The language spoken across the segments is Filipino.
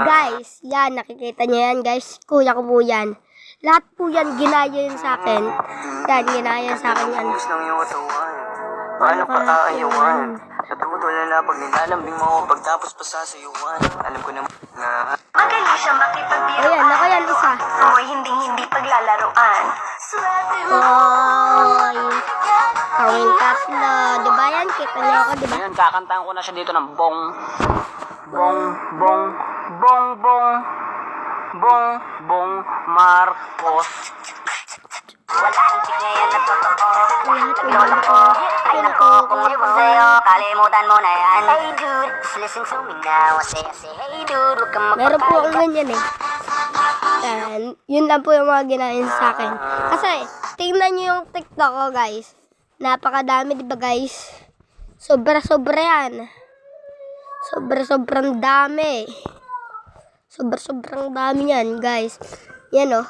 Guys, yan, nakikita niyo yan, guys. Kuya ko po yan. Lahat po yan, ginaya yun sa akin. Yan, ginaya sa akin yan. Paano ka aayawan? Natutulala na pag nilalambing mo pagtapos pa sasayuan. Alam ko naman na magaling siya makipagbiruan. Ayan, ako yan, isa. Amoy hindi paglalaruan. Oy, kawin tatlo. Diba yan? Kita niyo ako, diba? ngayon kakantahan ko na siya dito ng bong Marcos. Wala hindi ngayon na totoo. Lahat Lola ko, ay nako, kung mayroon sa'yo, kalimutan mo na yan. Hey dude, listen to me now. Say, hey dude, huwag kang Meron po akong ganyan eh. Yan, yun lang po yung mga ginain sa akin. Kasi, tingnan nyo yung TikTok ko, guys. Napakadami, diba, guys? Sobra-sobra yan. Sobra-sobrang dami. Sobrang dami yan, guys. Yan, oh.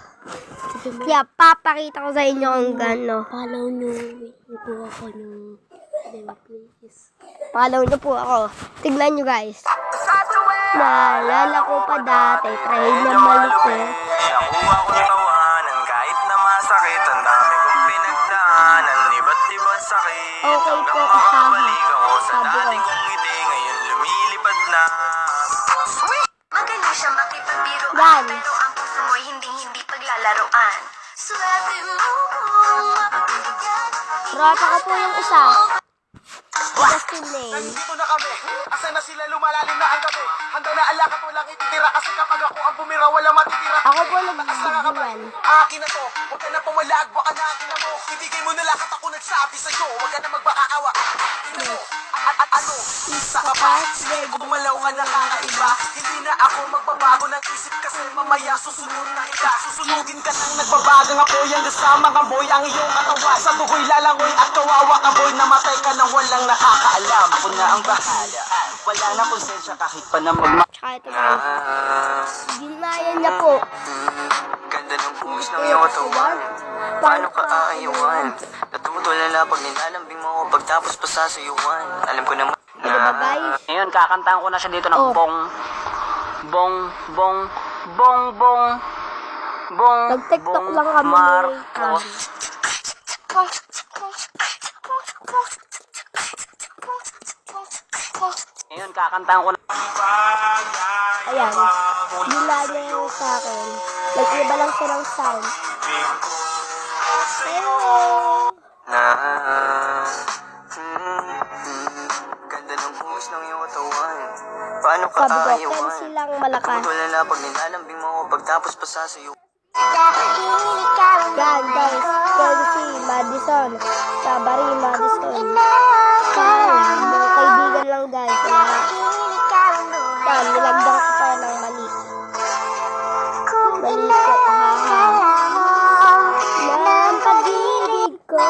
Kaya, papakita ko sa inyo ang gano. Follow nyo. Wait po ako nyo. Please. Follow nyo po ako. Tignan nyo, guys. Naalala ko pa dati, try na malikot. Nakuha ko tawanan kahit na masakit. Ang dami kong pinagdaanan, iba't ibang sakit. Okay po, Hanggang kasama. makabalik ako sa Sabi ko. dati kong ngiti. Ngayon lumilipad na. magaling siya makipagbiruan. Yan. Pero ang puso mo'y hindi paglalaruan. Swerte mo. Rata ko po yung isa. Justin Lane. Nandito na kami, asa na sila lumalalim na ang gabi. Handa na alakat walang ititira kasi kapag ako ang bumira wala matitira. Ako po nagbibigyan. Akin na to, huwag ka na pumalag, baka na akin na mo. Ibigay mo na lahat ako nagsabi sa'yo, huwag ka na magbakaawa. Ano? Ano? Isa ka pa? Sige, gumalaw ka na kakaiba. Hindi na ako magbabago ng isip kasi mamaya susunod na kita. Susunugin ka ng nagbabagang apoy hanggang sa mga boy ang iyong katawan. Sa tukoy lalangoy at kawawa ka boy, namatay ka nang walang nakakaalam. Ako na ang bahala, wala na konsensya kahit pa na Tsaka ito guys. Ginaya niya po. Ganda ng buhos ng iyong katawan. Paano ka aayawan? Natutulala pag nilalambing mo pagtapos pa sasayuan. Alam ko naman Diba, guys? ngayon kakantahan ko na siya dito ng Oh. Nag-TikTok lang kami. Marcos. Ngayon kakantahan ko na Ayan. Ginaya niya sa akin. Nag-iba lang siya ng sound. Pero, ganda ng buhos ng iyong katawan. Paano ka sabi ko, aayawan? pencil lang malakas. Natutulala pag nilalambing mo pagtapos pa sasayuan. Yan, guys. Kelsey, Madison. Sabari, Madison. Kaya, mga kaibigan lang, guys. Yan, nilagyan ko pa ng mali. Mali ko, haha. Ng pag-ibig ko.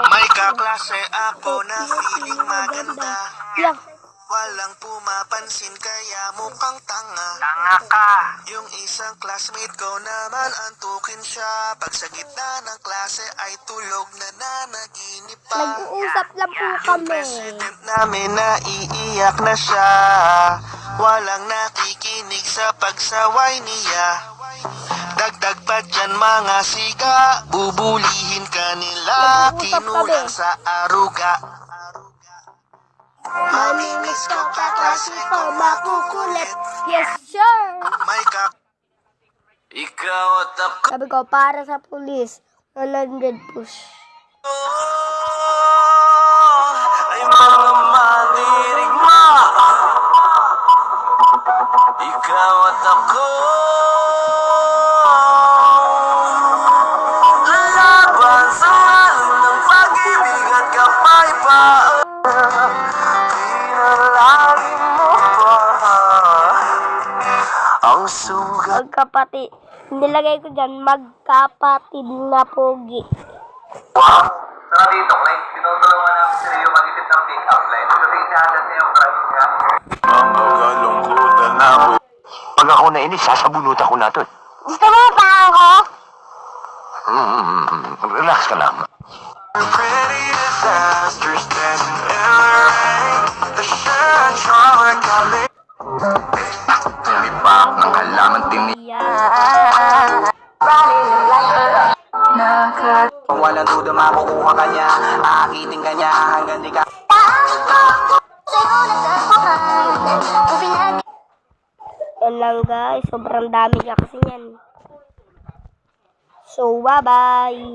May kaklase ako na feeling maganda. Yan. Walang pumapansin kaya mukhang tanga. Tanga ka! Yung isang classmate ko naman antukin siya. Pag sa gitna ng klase ay tulog na nanaginip pa. Nag-uusap lang po Yung kami. president namin naiiyak na siya. Walang nakikinig sa pagsaway niya. Dagdag pa dyan mga siga. Bubulihin ka nila. Nag-uusap Kinulang kami. sa aruga. Mamimiss ko kaklase ko, makukulit. Yes, sir. May Ikaw at ako Sabi ko, para sa pulis. 100 push. ay mga mandirigma. Ikaw at ako laban sa alon ng pag-ibig at kapayapaan. Pinalagi mo pa ang sugat. Magkapatid. Nilagay ko dyan, magkapatid na pogi. Sa dito, like, tinutulungan namin si Rio mag-isip ng pick-up line. Pagdating siya agad sa iyong crush niya. Pag ako nainis, sasabunutan ko na to. Gusto mo pa ako? ka lang. Pretty disaster standing in the rain. The shirt trauma coming. Tumipak ng halaman tinig. Kung walang duda makukuha ka niya, aakitin ka niya hanggang di ka. Yan lang guys, sobrang dami niya kasi yan. So, bye-bye!